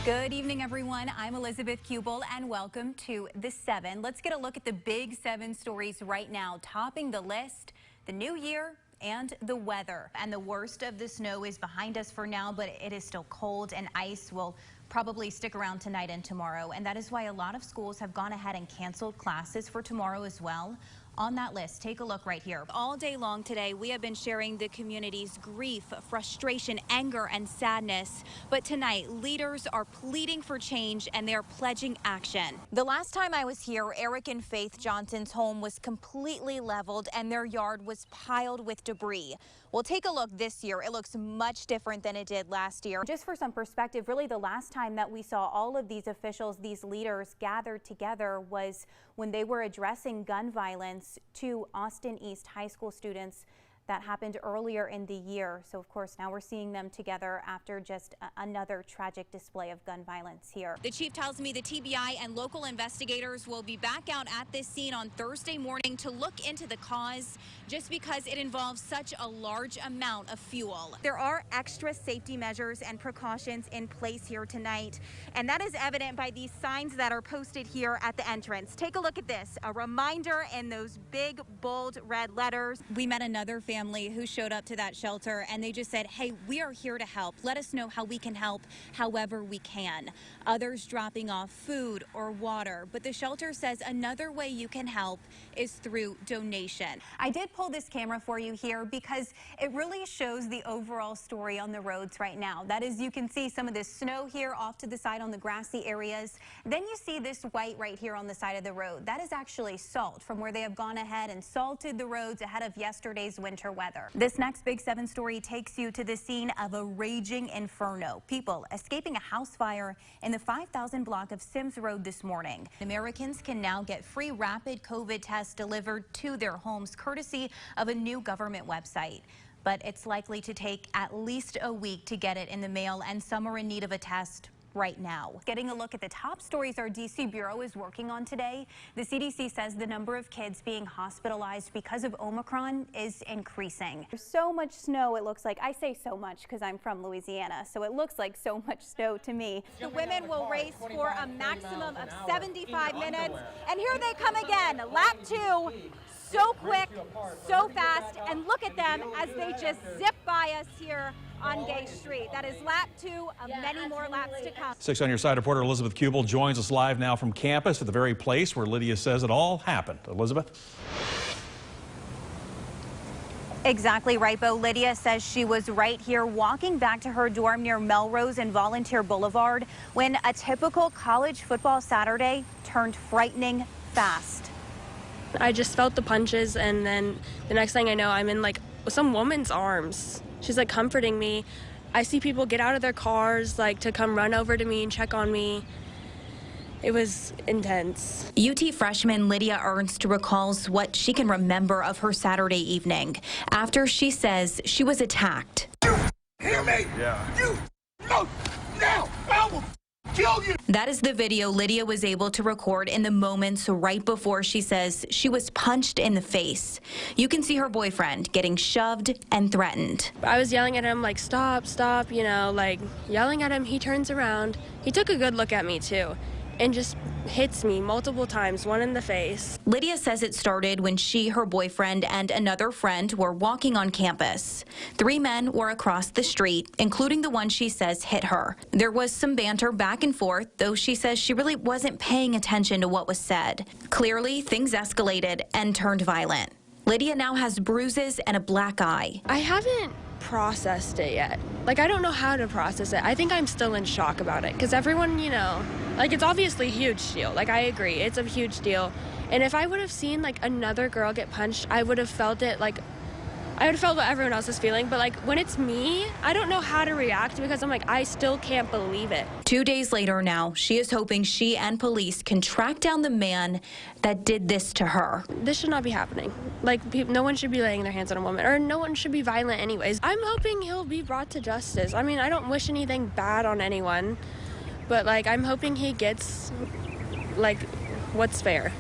Good evening, everyone. I'm Elizabeth Kuebel, and welcome to The 7. Let's get a look at the big 7 stories right now. Topping the list, the new year and the weather. And the worst of the snow is behind us for now, but it is still cold, and ice will probably stick around tonight and tomorrow. And that is why a lot of schools have gone ahead and canceled classes for tomorrow as well. On that list, take a look right here. All day long today, we have been sharing the community's grief, frustration, anger, and sadness. But tonight, leaders are pleading for change and they're pledging action. The last time I was here, Eric and Faith Johnson's home was completely leveled and their yard was piled with debris. Well, take a look this year. It looks much different than it did last year. Just for some perspective, really the last time that we saw all of these officials, these leaders gathered together was when they were addressing gun violence to Austin East High School students. That happened earlier in the year. So, of course, now we're seeing them together after just another tragic display of gun violence here. The chief tells me the TBI and local investigators will be back out at this scene on Thursday morning to look into the cause, just because it involves such a large amount of fuel. There are extra safety measures and precautions in place here tonight, and that is evident by these signs that are posted here at the entrance. Take a look at this, a reminder in those big, bold red letters. We met another family who showed up to that shelter, and they just said, hey, we are here to help. Let us know how we can help however we can. Others dropping off food or water, but the shelter says another way you can help is through donation. I did pull this camera for you here because it really shows the overall story on the roads right now. That is, you can see some of this snow here off to the side on the grassy areas. Then you see this white right here on the side of the road. That is actually salt from where they have gone ahead and salted the roads ahead of yesterday's winter weather. This next Big 7 story takes you to the scene of a raging inferno. People escaping a house fire in the 5,000 block of Sims Road this morning. Americans can now get free rapid COVID tests delivered to their homes courtesy of a new government website. But it's likely to take at least a week to get it in the mail, and some are in need of a test right now. Getting a look at the top stories our D.C. Bureau is working on today. The CDC says the number of kids being hospitalized because of Omicron is increasing. There's so much snow, it looks like. I say so much because I'm from Louisiana, so it looks like so much snow to me. The women will race for a maximum of 75 minutes, and here they come again. Lap 2. So quick, so fast, and look at them as they just zip by us here on Gay Street. That is lap 2 of many more laps to come. 6 on Your Side reporter Elizabeth Kuebel joins us live now from campus at the very place where Lydia says it all happened. Elizabeth? Exactly right, Bo. Lydia says she was right here walking back to her dorm near Melrose and Volunteer Boulevard when a typical college football Saturday turned frightening fast. I just felt the punches, and then the next thing I know, I'm in like some woman's arms. She's like comforting me. I see people get out of their cars like to come run over to me and check on me. It was intense. UT freshman Lydia Ernst recalls what she can remember of her Saturday evening after she says she was attacked. You hear me? Yeah. You no, now I will kill you. That is the video Lydia was able to record in the moments right before she says she was punched in the face. You can see her boyfriend getting shoved and threatened. I was yelling at him like, stop, stop, you know, like yelling at him. He turns around. He took a good look at me too and just hits me multiple times, one in the face. Lydia says it started when she, her boyfriend, and another friend were walking on campus. 3 men were across the street, including the one she says hit her. There was some banter back and forth, though she says she really wasn't paying attention to what was said. Clearly, things escalated and turned violent. Lydia now has bruises and a black eye. I haven't processed it yet. Like, I don't know how to process it. I think I'm still in shock about it because everyone, you know, like, it's obviously a huge deal. Like, I agree, it's a huge deal. And if I would have seen like another girl get punched, I would have felt it like I would have felt what everyone else is feeling, but like when it's me, I don't know how to react because I'm like, I still can't believe it. 2 days later now, she is hoping she and police can track down the man that did this to her. This should not be happening. Like, no one should be laying their hands on a woman, or no one should be violent anyways. I'm hoping he'll be brought to justice. I mean, I don't wish anything bad on anyone, but like, I'm hoping he gets like what's fair.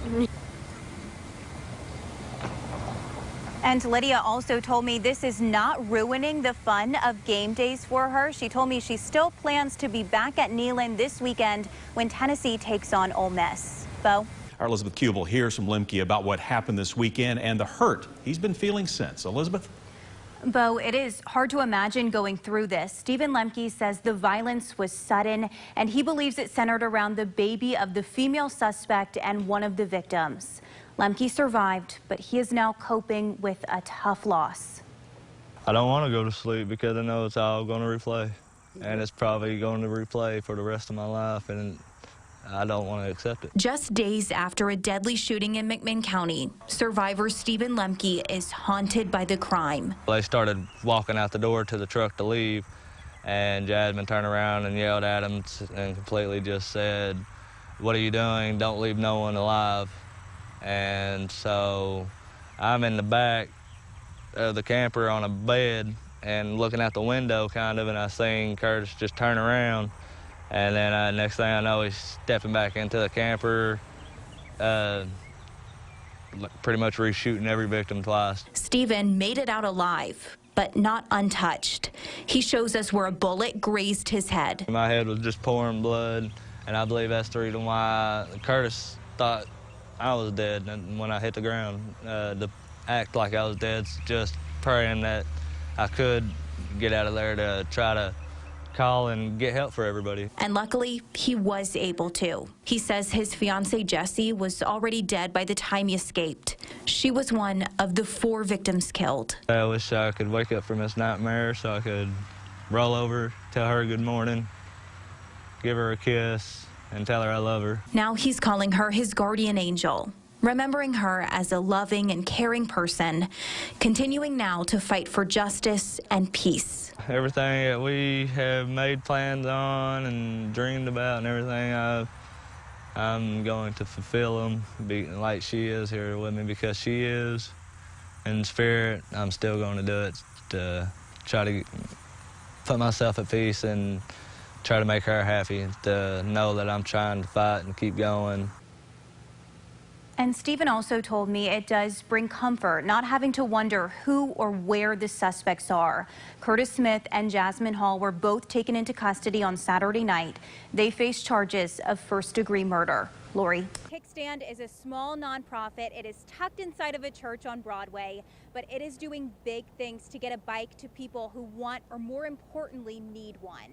And Lydia also told me this is not ruining the fun of game days for her. She told me she still plans to be back at Neyland this weekend when Tennessee takes on Ole Miss. Bo? Our Elizabeth Kuebel hears from Lemke about what happened this weekend and the hurt he's been feeling since. Elizabeth? Bo, it is hard to imagine going through this. Stephen Lemke says the violence was sudden, and he believes it centered around the baby of the female suspect and one of the victims. Lemke survived, but he is now coping with a tough loss. I don't want to go to sleep because I know it's all going to replay, and it's probably going to replay for the rest of my life, and I don't want to accept it. Just days after a deadly shooting in McMinn County, survivor Stephen Lemke is haunted by the crime. They started walking out the door to the truck to leave, and Jasmine turned around and yelled at him and completely just said, "What are you doing? Don't leave no one alive." And so I'm in the back of the camper on a bed and looking out the window kind of, and I seen Curtis just turn around. And then next thing I know, he's stepping back into the camper, pretty much reshooting every victim twice. Stephen made it out alive, but not untouched. He shows us where a bullet grazed his head. My head was just pouring blood, and I believe that's the reason why Curtis thought I was dead. And when I hit the ground, to act like I was dead, just praying that I could get out of there to try to call and get help for everybody. And luckily, he was able to. He says his fiancée, Jessie, was already dead by the time he escaped. She was one of the 4 victims killed. I wish I could wake up from this nightmare so I could roll over, tell her good morning, give her a kiss, and tell her I love her. Now he's calling her his guardian angel, remembering her as a loving and caring person, continuing now to fight for justice and peace. Everything that we have made plans on and dreamed about and everything, I'm going to fulfill them like she is here with me, because she is. In spirit, I'm still going to do it to try to put myself at peace and try to make her happy, to know that I'm trying to fight and keep going. And Stephen also told me it does bring comfort not having to wonder who or where the suspects are. Curtis Smith and Jasmine Hall were both taken into custody on Saturday night. They face charges of first-degree murder. Lori. Kickstand is a small nonprofit. It is tucked inside of a church on Broadway, but it is doing big things to get a bike to people who want, or more importantly, need one.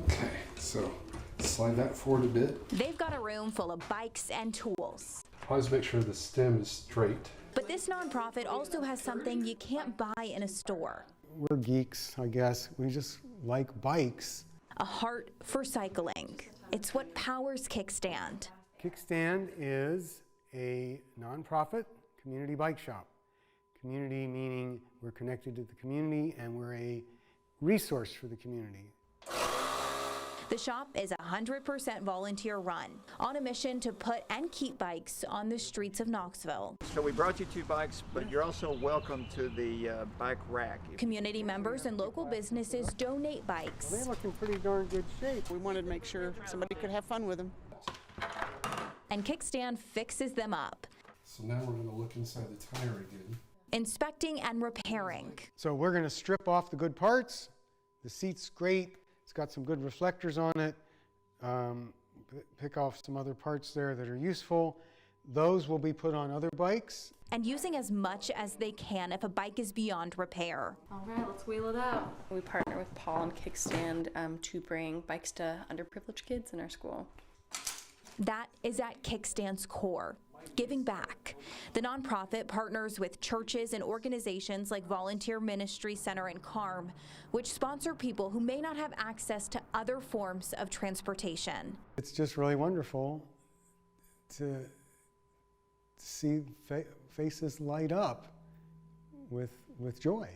Okay, so slide that forward a bit. They've got a room full of bikes and tools. Always make sure the stem is straight. But this nonprofit also has something you can't buy in a store. We're geeks, I guess. We just like bikes. A heart for cycling. It's what powers Kickstand. Kickstand is a nonprofit community bike shop. Community meaning we're connected to the community and we're a resource for the community. The shop is 100% volunteer run, on a mission to put and keep bikes on the streets of Knoxville. So we brought you 2 bikes, but you're also welcome to the bike rack. Community members and local businesses donate bikes. Well, they look in pretty darn good shape. We wanted to make sure somebody could have fun with them. And Kickstand fixes them up. So now we're going to look inside the tire again. Inspecting and repairing. So we're going to strip off the good parts. The seat's great. It's got some good reflectors on it. Pick off some other parts there that are useful. Those will be put on other bikes. And using as much as they can if a bike is beyond repair. All right, let's wheel it out. We partner with Paul and Kickstand to bring bikes to underprivileged kids in our school. That is at Kickstand's core. Giving back. The nonprofit partners with churches and organizations like Volunteer Ministry Center and CARM, which sponsor people who may not have access to other forms of transportation. It's just really wonderful to see faces light up with joy.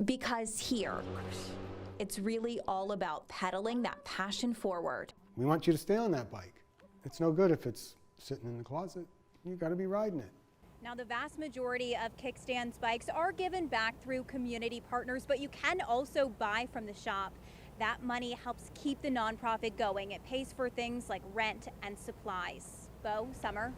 Because here, it's really all about pedaling that passion forward. We want you to stay on that bike. It's no good if it's sitting in the closet. You've got to be riding it. Now, the vast majority of Kickstand's bikes are given back through community partners, but you can also buy from the shop. That money helps keep the nonprofit going. It pays for things like rent and supplies. Bo, Summer,